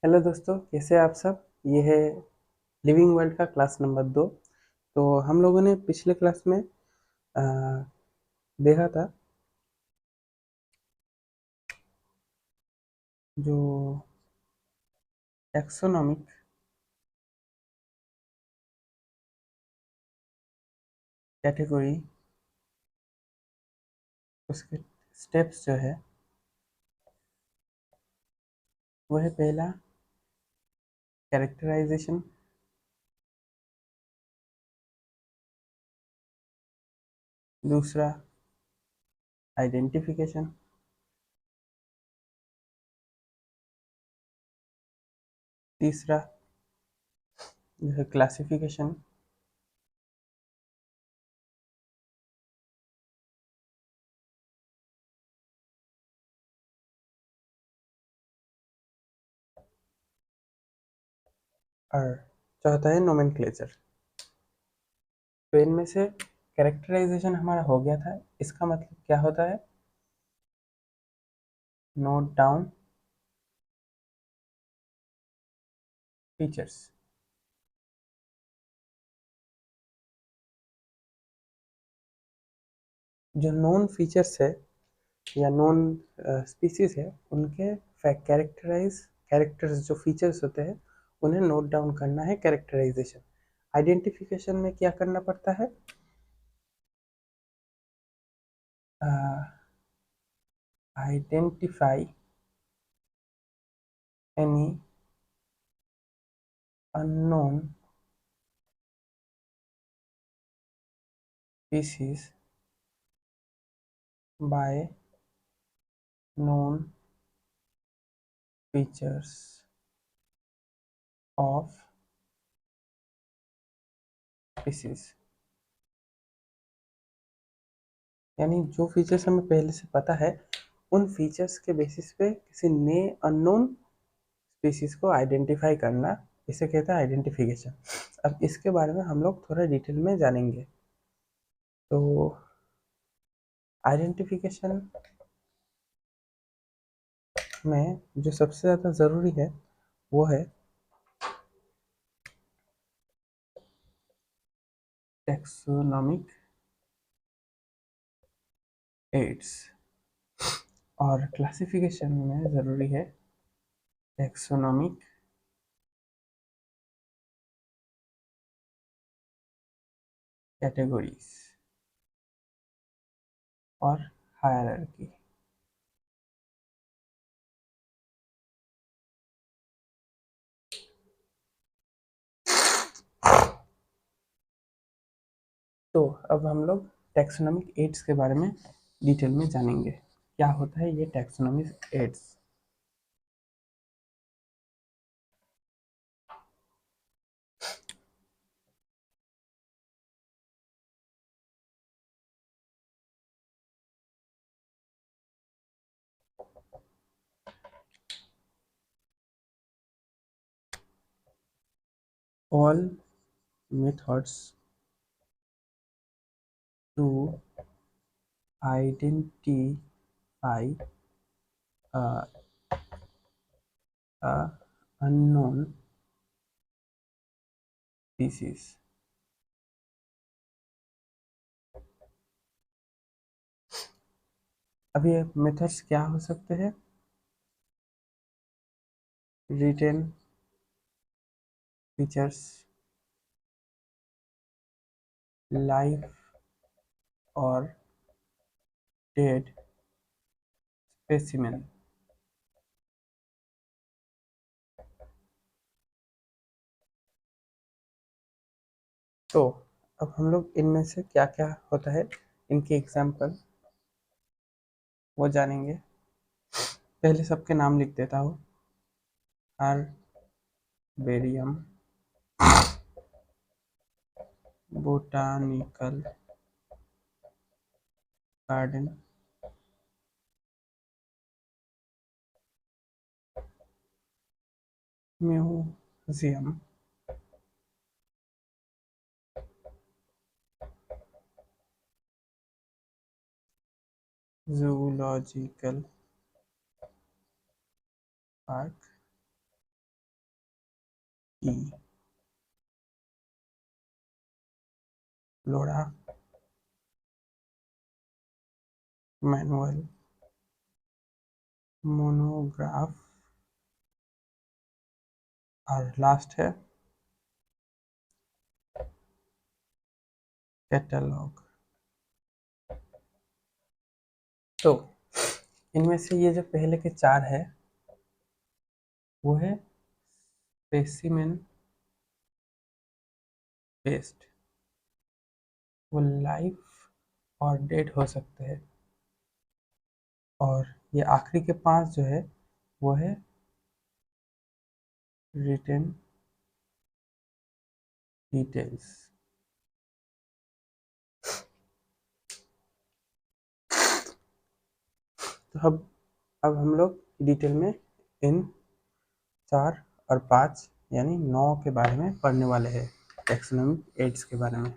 Hello दोस्तों, कैसे हैं आप सब। ये है लिविंग वर्ल्ड का क्लास नंबर 2। तो हम लोगों ने पिछले क्लास में आ, देखा था जो टैक्सोनॉमिक कैटेगरी, उसके स्टेप्स जो है वो है पहला कैरेक्टराइजेशन, दूसरा आइडेंटिफिकेशन, तीसरा जो है क्लासिफिकेशन, और चौथा है नोमेनक्लेचर। तो इनमें से कैरेक्टराइजेशन हमारा हो गया था। इसका मतलब क्या होता है? Note down features. जो नोन फीचर्स है या नोन स्पीसीज है, उनके कैरेक्टर्स जो फीचर्स होते हैं उन्हें नोट डाउन करना है कैरेक्टराइजेशन। आइडेंटिफिकेशन में क्या करना पड़ता है? Identify any unknown species bye known features of species. यानी जो फीचर्स हमें पहले से पता है, उन फीचर्स के बेसिस पे किसी नए अननोन स्पीसीज को आइडेंटिफाई करना, इसे कहते हैं आइडेंटिफिकेशन। अब इसके बारे में हम लोग थोड़ा डिटेल में जानेंगे। तो आइडेंटिफिकेशन में जो सबसे ज़्यादा ज़रूरी है वो है टैक्सोनॉमिक एड्स, और क्लासिफिकेशन में ज़रूरी है टैक्सोनॉमिक कैटेगरीज और हायरार्की। तो अब हम लोग टैक्सोनॉमिक एड्स के बारे में डिटेल में जानेंगे। क्या होता है ये taxonomic aids? All methods to identify a, a unknown species। अब ये मेथड्स क्या हो सकते हैं? रिटेन फीचर्स, लाइव और डेड स्पेसिमेन। तो अब हम लोग इनमें से क्या क्या होता है, इनके एग्जाम्पल वो जानेंगे। पहले सबके नाम लिख देता हूँ। Herbarium, botanical garden, museum, zoological park, e, flora, manual, monograph, और लास्ट है कैटलॉग। तो इनमें से ये जो पहले के चार है वो है स्पेसिमेन बेस्ड, वो लाइव और डेड हो सकते हैं। और ये आखिरी के पांच जो है वो है रिटन डिटेल्स। तो अब हम लोग डिटेल में इन चार और पाँच यानी 9 के बारे में पढ़ने वाले हैं, टैक्सोनॉमिक एड्स के बारे में।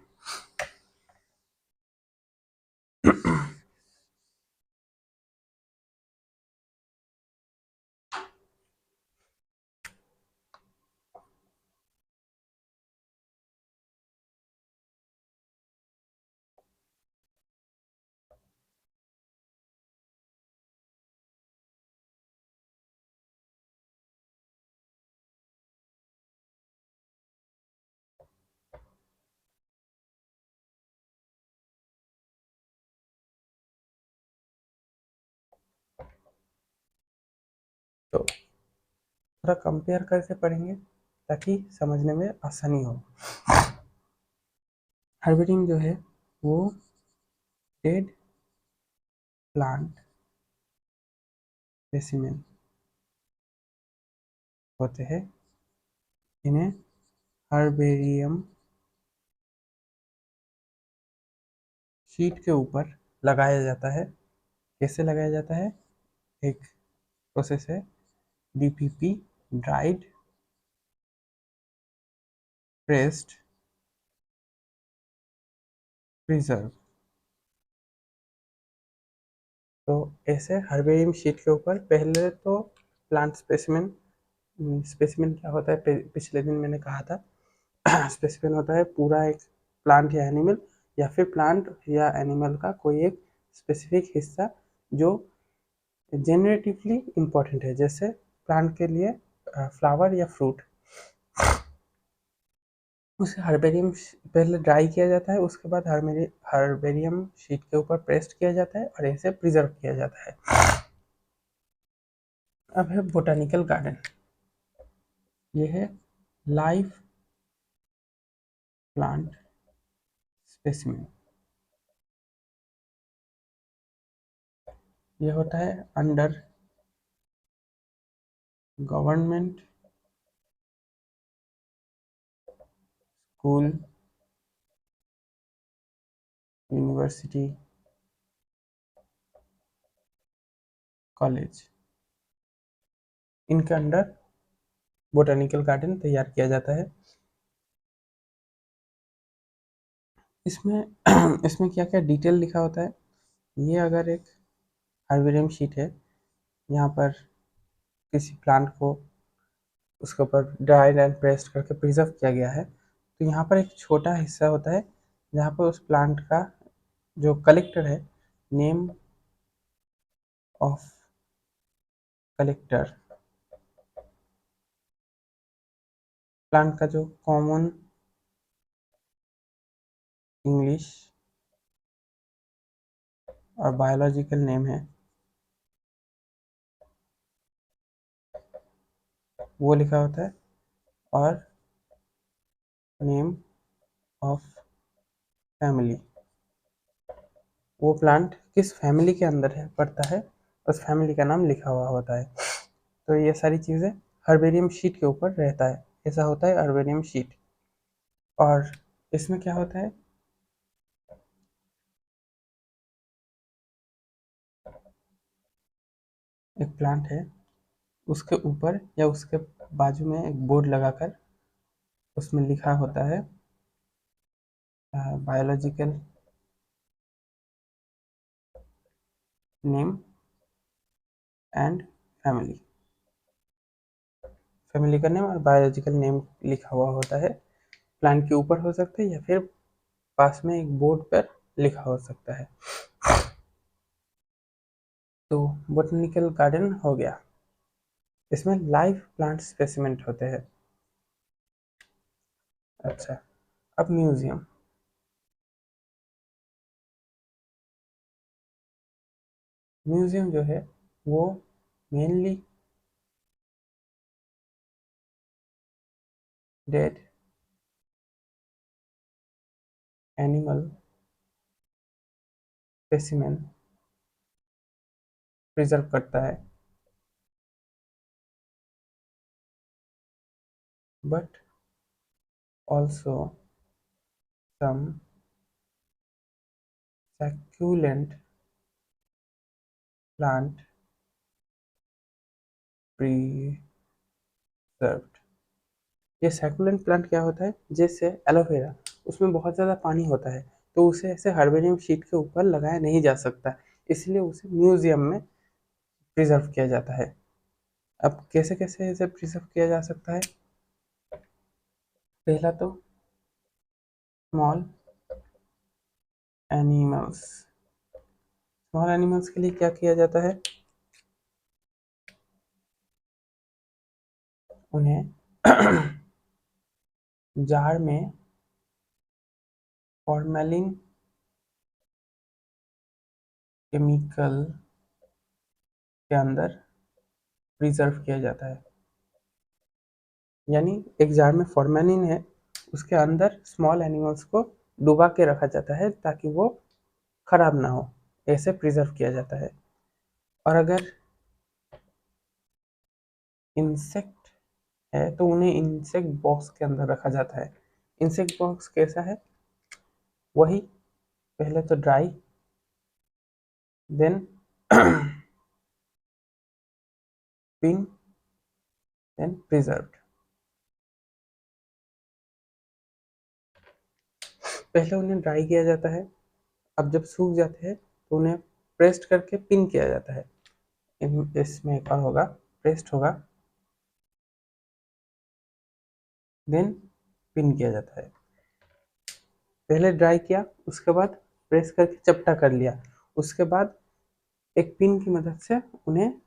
तो थोड़ा कंपेयर करके पढ़ेंगे ताकि समझने में आसानी हो। हार्वेस्टिंग जो है वो डेड प्लांट स्पेसिमेन होते हैं, इन्हें हर्बेरियम शीट के ऊपर लगाया जाता है। कैसे लगाया जाता है? एक प्रोसेस है डीपीपी, ड्राइड प्रेस्ड प्रिजर्व। तो ऐसे हर्बेरियम शीट के ऊपर पहले तो प्लांट स्पेसिमेन, स्पेसिमेन क्या होता है पिछले दिन मैंने कहा था। स्पेसिमेन होता है पूरा एक प्लांट या एनिमल, या फिर प्लांट या एनिमल का कोई एक स्पेसिफिक हिस्सा जो जेनरेटिवली इम्पोर्टेंट है, जैसे प्लांट के लिए फ्लावर या फ्रूट। उसे हर्बेरियम पहले ड्राई किया जाता है, उसके बाद हर्बेरियम शीट के ऊपर प्रेस्ड किया जाता है और इसे प्रिजर्व किया जाता है। अब है बोटानिकल गार्डन। ये है लाइव प्लांट स्पेसिमेन। ये होता है under government school, university, college, इनके अंडर बोटानिकल गार्डन तैयार किया जाता है। इसमें इसमें क्या क्या डिटेल लिखा होता है? ये अगर एक हर्बेरियम शीट है, यहाँ पर किसी प्लांट को उसके ऊपर ड्राइड एंड प्रेस्ड करके प्रिजर्व किया गया है, तो यहाँ पर एक छोटा हिस्सा होता है जहाँ पर उस प्लांट का जो कलेक्टर है, नेम ऑफ कलेक्टर, प्लांट का जो कॉमन इंग्लिश और बायोलॉजिकल नेम है वो लिखा होता है, और नेम ऑफ फैमिली, वो प्लांट किस फैमिली के अंदर है पड़ता है उस फैमिली का नाम लिखा हुआ होता है। तो ये सारी चीज़ें हर्बेरियम शीट के ऊपर रहता है, ऐसा होता है हर्बेरियम शीट। और इसमें क्या होता है, एक प्लांट है, उसके ऊपर या उसके बाजू में एक बोर्ड लगाकर उसमें लिखा होता है biological name and family. Family का नेम और बायोलॉजिकल नेम लिखा हुआ होता है। प्लांट के ऊपर हो सकता है या फिर पास में एक बोर्ड पर लिखा हो सकता है। तो बोटनिकल गार्डन हो गया, इसमें लाइव प्लांट स्पेसिमेंट होते हैं। अच्छा, अब म्यूजियम। म्यूजियम जो है वो mainly dead animal specimen preserve करता है, but also some succulent plant preserved. ये सैकुलेंट प्लांट क्या होता है, जैसे एलोवेरा, उसमें बहुत ज़्यादा पानी होता है, तो उसे ऐसे हर्बेरियम शीट के ऊपर लगाया नहीं जा सकता, इसलिए उसे म्यूजियम में प्रिजर्व किया जाता है। अब कैसे कैसे इसे प्रिजर्व किया जा सकता है? पहला तो स्मॉल एनिमल्स। स्मॉल एनिमल्स के लिए क्या किया जाता है? उन्हें जार में फॉर्मेलिन केमिकल के अंदर प्रिजर्व किया जाता है। यानी एक जार में फॉर्मेलिन है, उसके अंदर स्मॉल एनिमल्स को डुबा के रखा जाता है ताकि वो खराब ना हो, ऐसे प्रिजर्व किया जाता है। और अगर इंसेक्ट है तो उन्हें इंसेक्ट बॉक्स के अंदर रखा जाता है। इंसेक्ट बॉक्स कैसा है? वही, पहले तो dry, then pin, then preserved. पहले उन्हें ड्राई किया जाता है, अब जब सूख जाते हैं तो उन्हें प्रेस्ड करके पिन किया जाता है। इसमें एक और होगा, प्रेस्ड होगा, देन पिन किया जाता है। पहले ड्राई किया, उसके बाद प्रेस करके चपटा कर लिया, उसके बाद एक पिन की मदद से उन्हें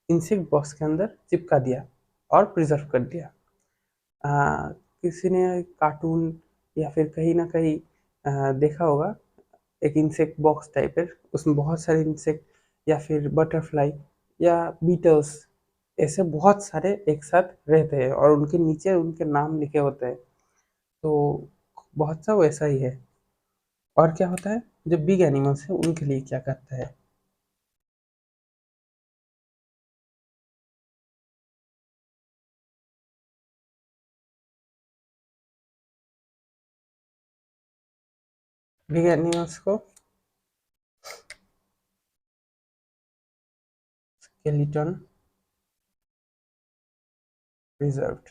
इंसेक्ट बॉक्स के अंदर चिपका दिया और प्रिजर्व कर दिया। किसी ने कार्टून या फिर कहीं ना कहीं देखा होगा, एक इंसेक्ट बॉक्स टाइप है, उसमें बहुत सारे इंसेक्ट या फिर बटरफ्लाई या बीटल्स, ऐसे बहुत सारे एक साथ रहते हैं और उनके नीचे उनके नाम लिखे होते हैं। तो बहुत सा वैसा ही है। और क्या होता है, जो बिग एनिमल्स है उनके लिए क्या करता है? बिग एनिमल्स को स्केलेटन प्रिजर्व्ड,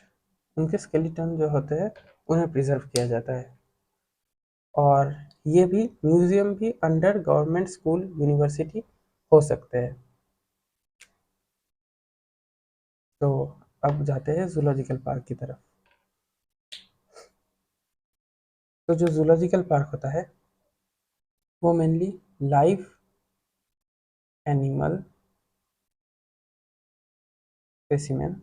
उनके स्केलेटन जो होते हैं उन्हें प्रिजर्व किया जाता है। और ये भी म्यूजियम भी अंडर गवर्नमेंट स्कूल यूनिवर्सिटी हो सकते हैं। तो अब जाते हैं जूलॉजिकल पार्क की तरफ। तो जो जूलॉजिकल पार्क होता है वो mainly live animal specimen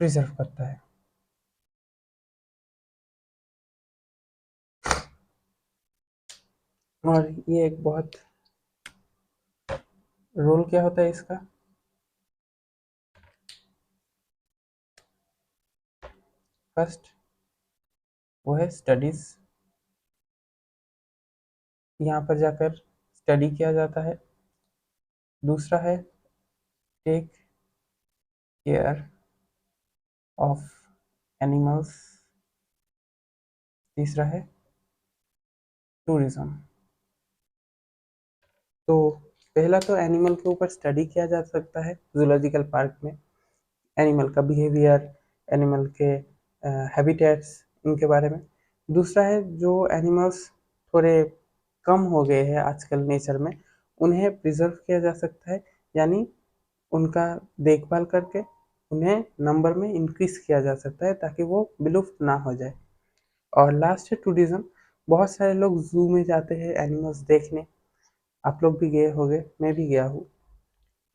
preserve करता है। और ये एक बहुत रोल क्या होता है इसका? फर्स्ट वो है स्टडीज, यहाँ पर जाकर स्टडी किया जाता है। दूसरा है टेक केयर ऑफ एनिमल्स। तीसरा है टूरिज्म। तो पहला तो एनिमल के ऊपर स्टडी किया जा सकता है जूलॉजिकल पार्क में, एनिमल का बिहेवियर, एनिमल के हैबिटेट्स, इनके बारे में। दूसरा है जो एनिमल्स थोड़े कम हो गए हैं आजकल नेचर में, उन्हें प्रिजर्व किया जा सकता है, यानी उनका देखभाल करके उन्हें नंबर में इंक्रीज किया जा सकता है ताकि वो विलुप्त ना हो जाए। और लास्ट है टूरिज्म। बहुत सारे लोग जू में जाते हैं एनिमल्स देखने, आप लोग भी गए होंगे, मैं भी गया हूँ।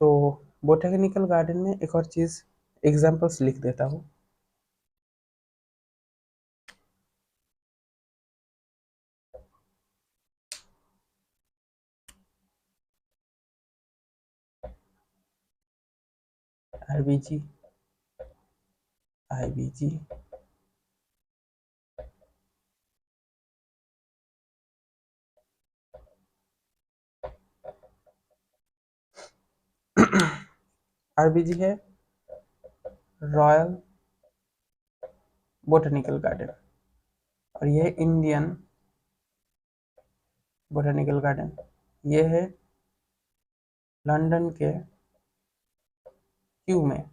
तो बोटेनिकल गार्डन में एक और चीज़ एग्जांपल्स लिख देता हूँ। आरबीजी, आईबीजी, आरबीजी है रॉयल बोटेनिकल गार्डन, और ये है इंडियन बोटेनिकल गार्डन। ये है लंदन के क्यू में,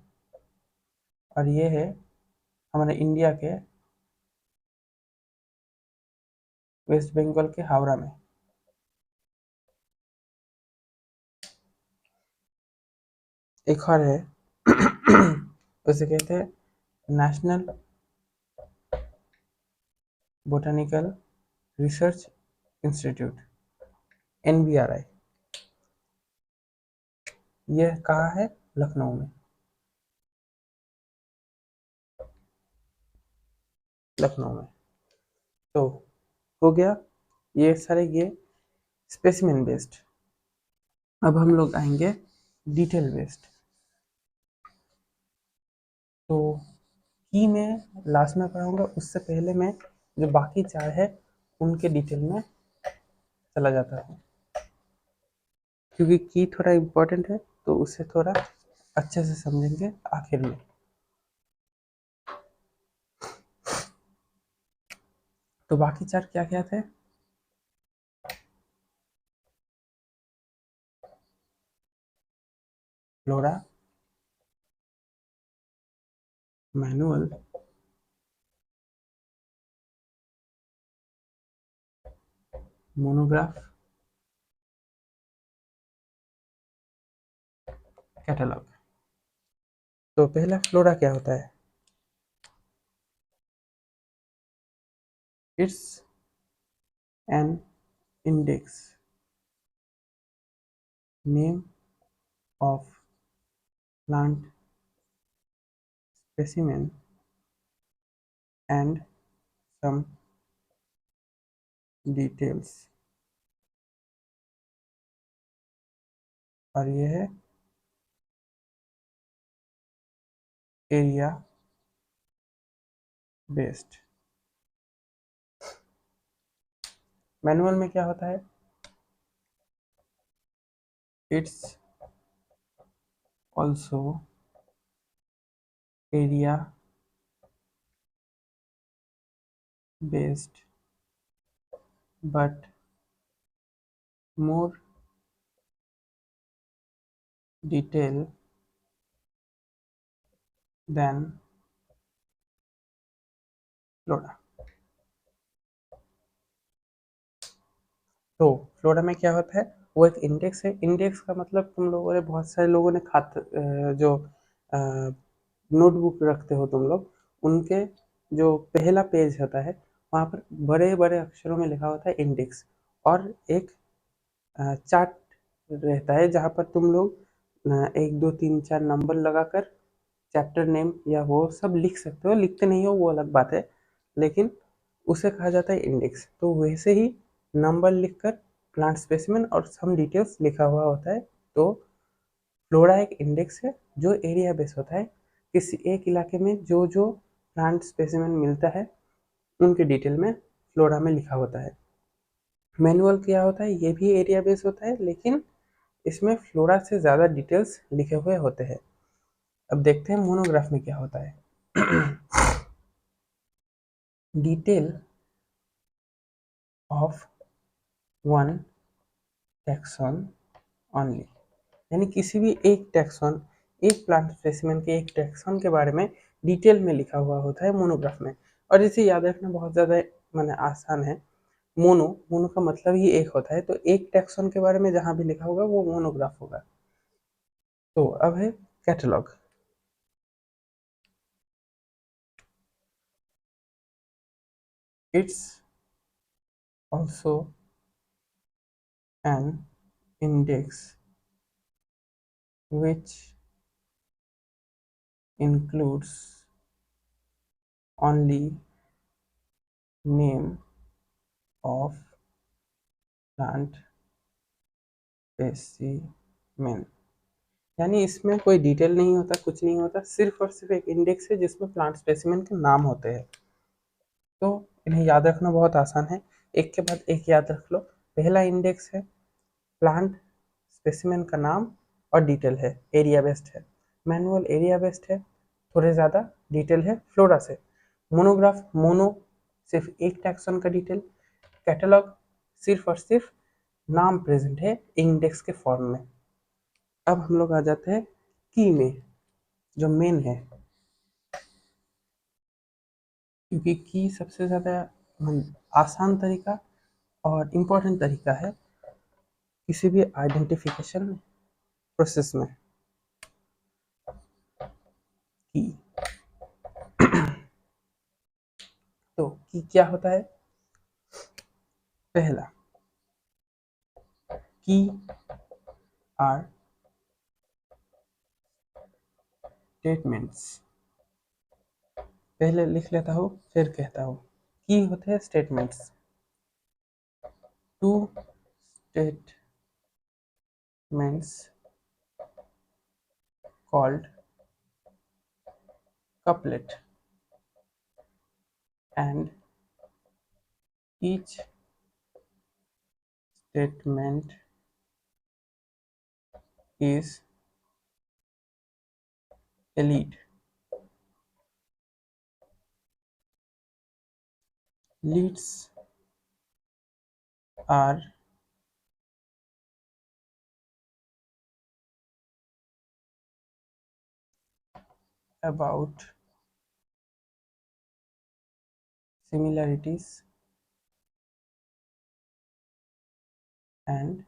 और ये है हमारे इंडिया के वेस्ट बंगाल के हावड़ा में। एक और है उसे कहते हैं national botanical research institute, NBRI. ये कहाँ है? लखनऊ में, लखनऊ में। तो हो गया ये सारे ये स्पेसिमेन बेस्ड। अब हम लोग आएंगे डिटेल बेस्ड। तो की मैं लास्ट में पढ़ाऊंगा, उससे पहले मैं जो बाकी चार है उनके डिटेल में चला जाता हूँ, क्योंकि की थोड़ा इम्पोर्टेंट है तो उसे थोड़ा अच्छे से समझेंगे आखिर में। तो बाकी चार क्या क्या थे? Flora, manual, monograph, catalogue. तो पहला फ्लोरा क्या होता है? It's an index, name of plant specimen and some details. और ये है एरिया बेस्ड। मैनुअल में क्या होता है? It's also area based but more detail than flora. तो फ्लोरा में क्या होता है? वो एक इंडेक्स है। इंडेक्स का मतलब तुम लोगों ने, बहुत सारे लोगों ने जो नोटबुक रखते हो तुम लोग, उनके जो पहला पेज होता है वहाँ पर बड़े बड़े अक्षरों में लिखा होता है इंडेक्स, और एक चार्ट रहता है जहाँ पर तुम लोग 1 2 3 4 नंबर लगाकर चैप्टर नेम या वो सब लिख सकते हो। लिखते नहीं हो वो अलग बात है, लेकिन उसे कहा जाता है इंडेक्स। तो वैसे ही नंबर लिखकर प्लांट स्पेसिमेन और सम डिटेल्स लिखा हुआ होता है। तो फ्लोरा एक इंडेक्स है जो एरिया बेस होता है। किसी एक इलाके में जो जो प्लांट स्पेसिमेन मिलता है उनके डिटेल में फ्लोरा में लिखा होता है। मैनुअल क्या होता है? ये भी एरिया बेस होता है, लेकिन इसमें फ्लोरा से ज़्यादा डिटेल्स लिखे हुए होते हैं। अब देखते हैं मोनोग्राफ में क्या होता है। Detail of one taxon only, यानी किसी भी एक टैक्सॉन, एक प्लांट स्पेसिमेन के एक टैक्सॉन के बारे में डिटेल में लिखा हुआ होता है मोनोग्राफ में। और इसे याद रखना बहुत ज़्यादा माने आसान है। मोनो, मोनो का मतलब ही एक होता है, तो एक टैक्सॉन के बारे में जहाँ भी लिखा होगा वो मोनोग्राफ होगा। तो अब है catalogue. It's also an index which includes only name of plant specimen। यानी इसमें कोई डिटेल नहीं होता, कुछ नहीं होता, सिर्फ और सिर्फ एक इंडेक्स है जिसमें प्लांट स्पेसिमेन के नाम होते हैं। तो इन्हें याद रखना बहुत आसान है, एक के बाद एक याद रख लो। पहला इंडेक्स है प्लांट स्पेसिमेन का नाम और डिटेल है, एरिया बेस्ड है। मैनुअल एरिया बेस्ड है, थोड़े ज़्यादा डिटेल है फ्लोरा से। मोनोग्राफ, मोनो सिर्फ एक टैक्सॉन का डिटेल। कैटलॉग सिर्फ और सिर्फ नाम प्रेजेंट है इंडेक्स के फॉर्म में। अब हम लोग आ जाते हैं की में, जो मेन है, क्योंकि की सबसे ज़्यादा आसान तरीका और इम्पोर्टेंट तरीका है किसी भी आइडेंटिफिकेशन प्रोसेस में। की, तो की क्या होता है? पहला, की आर स्टेटमेंट्स। पहले लिख लेता हूँ फिर कहता हूँ। की होते हैं statements. Two statements called couplet and each statement is a lead. Leads are about similarities and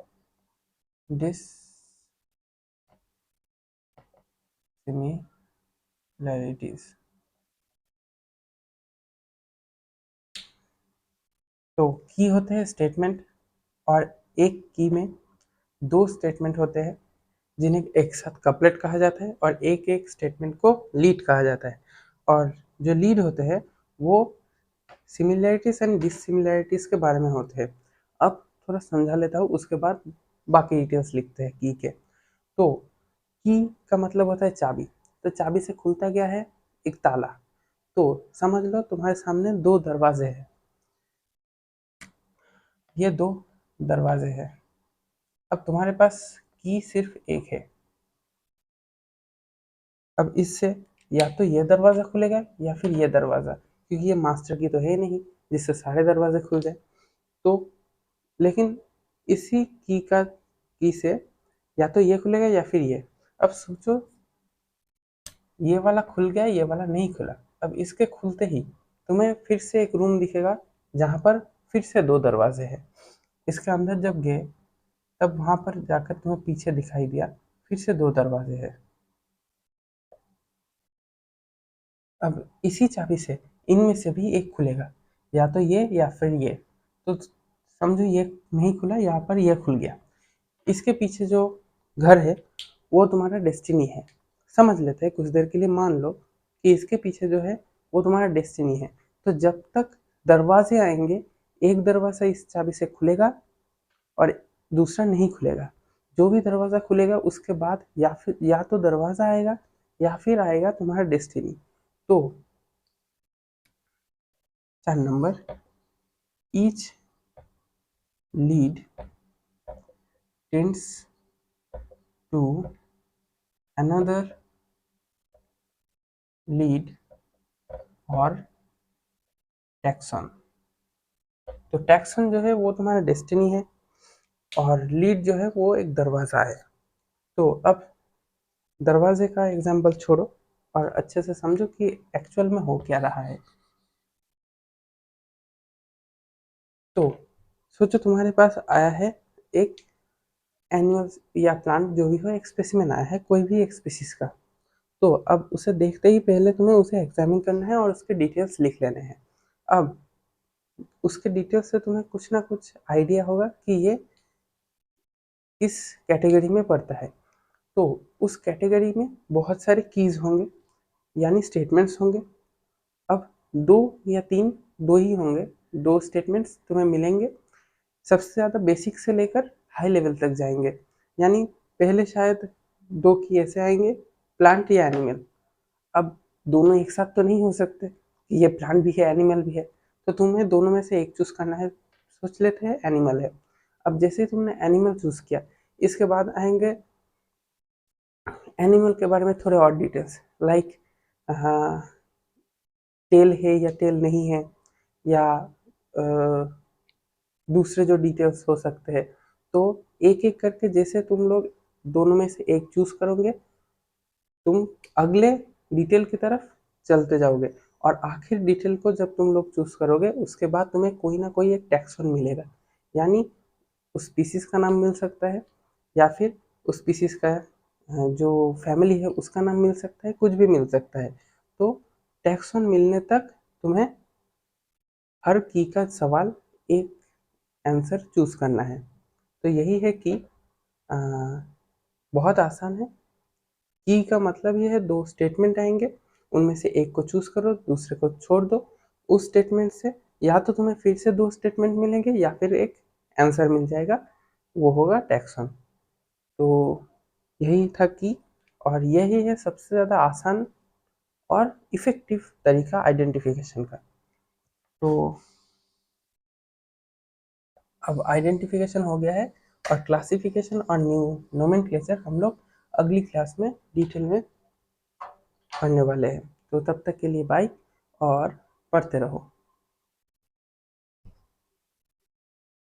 dissimilarities। तो की होते हैं स्टेटमेंट, और एक की में दो स्टेटमेंट होते हैं जिन्हें एक साथ कपलेट कहा जाता है, और एक एक स्टेटमेंट को लीड कहा जाता है। और जो लीड होते हैं वो सिमिलैरिटीज एंड डिससिमिलैरिटीज के बारे में होते हैं। अब थोड़ा समझा लेता हूँ, उसके बाद बाकी डिटेल्स लिखते हैं की के। तो की का मतलब होता है चाबी। तो चाबी से खुलता क्या है? एक ताला। तो समझ लो तुम्हारे सामने दो दरवाजे हैं, ये दो दरवाजे हैं। अब तुम्हारे पास की सिर्फ एक है। अब इससे या तो ये दरवाज़ा खुलेगा या फिर ये दरवाज़ा, क्योंकि ये मास्टर की तो है नहीं जिससे सारे दरवाजे खुल जाए। तो लेकिन इसी की से या तो ये खुलेगा या फिर ये। अब सोचो, ये वाला खुल गया, ये वाला नहीं खुला। अब इसके खुलते ही तुम्हें फिर से एक रूम दिखेगा जहाँ पर फिर से दो दरवाजे हैं। इसके अंदर जब गए तब वहाँ पर जाकर तुम्हें पीछे दिखाई दिया फिर से दो दरवाजे हैं। अब इसी चाबी से इनमें से भी एक खुलेगा, या तो ये या फिर ये। तो समझो ये नहीं खुला, यहाँ पर ये खुल गया। इसके पीछे जो घर है वो तुम्हारा डेस्टिनी है। समझ लेते हैं कुछ देर के लिए, मान लो कि इसके पीछे जो है वो तुम्हारा डेस्टिनी है। तो जब तक दरवाजे आएंगे, एक दरवाज़ा इस चाबी से खुलेगा और दूसरा नहीं खुलेगा। जो भी दरवाज़ा खुलेगा उसके बाद या फिर या तो दरवाज़ा आएगा या फिर आएगा तुम्हारा डेस्टिनी। तो 4 number, each lead tends to another lead और टैक्सन। तो टैक्सन जो है वो तुम्हारा डेस्टिनी है और लीड जो है वो एक दरवाज़ा है। तो अब दरवाजे का एग्जाम्पल छोड़ो और अच्छे से समझो कि एक्चुअल में हो क्या रहा है। तो सोचो तुम्हारे पास आया है एक एनिमल या प्लांट जो भी हो, एक स्पेसिमेन आया है कोई भी एक स्पीसीज का। तो अब उसे देखते ही पहले तुम्हें उसे एग्जामिन करना है और उसके डिटेल्स लिख लेने हैं। अब उसके डिटेल्स से तुम्हें कुछ ना कुछ आइडिया होगा कि ये किस कैटेगरी में पड़ता है। तो उस कैटेगरी में बहुत सारे कीज होंगे, यानी स्टेटमेंट्स होंगे। अब दो या तीन, दो ही होंगे, दो स्टेटमेंट्स तुम्हें मिलेंगे। सबसे ज़्यादा बेसिक से लेकर हाई लेवल तक जाएंगे, यानी पहले शायद दो की ऐसे आएंगे, प्लांट या एनिमल। अब दोनों एक साथ तो नहीं हो सकते, ये प्लांट भी है एनिमल भी है, तो तुम्हें दोनों में से एक चूज करना है। सोच लेते हैं एनिमल है। अब जैसे ही तुमने एनिमल चूज किया, इसके बाद आएंगे एनिमल के बारे में थोड़े और डिटेल्स, लाइक हाँ टेल है या टेल नहीं है, या दूसरे जो डिटेल्स हो सकते हैं। तो एक एक करके जैसे तुम लोग दोनों में से एक चूज करोगे, तुम अगले डिटेल की तरफ चलते जाओगे, और आखिर डिटेल को जब तुम लोग चूज करोगे उसके बाद तुम्हें कोई ना कोई एक टैक्सॉन मिलेगा, यानी उस स्पीसीज का नाम मिल सकता है, या फिर उस स्पीसीज का जो फैमिली है उसका नाम मिल सकता है, कुछ भी मिल सकता है। तो टैक्सॉन मिलने तक तुम्हें हर की का सवाल एक आंसर चूज करना है। तो यही है कि आ, बहुत आसान है। की का मतलब ये है, दो स्टेटमेंट आएंगे, उनमें से एक को चूज करो, दूसरे को छोड़ दो। उस स्टेटमेंट से या तो तुम्हें फिर से दो स्टेटमेंट मिलेंगे या फिर एक आंसर मिल जाएगा, वो होगा टैक्सॉन। तो यही था की, और यही है सबसे ज़्यादा आसान और इफ़ेक्टिव तरीका आइडेंटिफिकेशन का। तो अब आइडेंटिफिकेशन हो गया है, और क्लासिफिकेशन और न्यू नोमेनक्लेचर हम लोग अगली क्लास में डिटेल में पढ़ने वाले हैं। तो तब तक के लिए बाय, और पढ़ते रहो।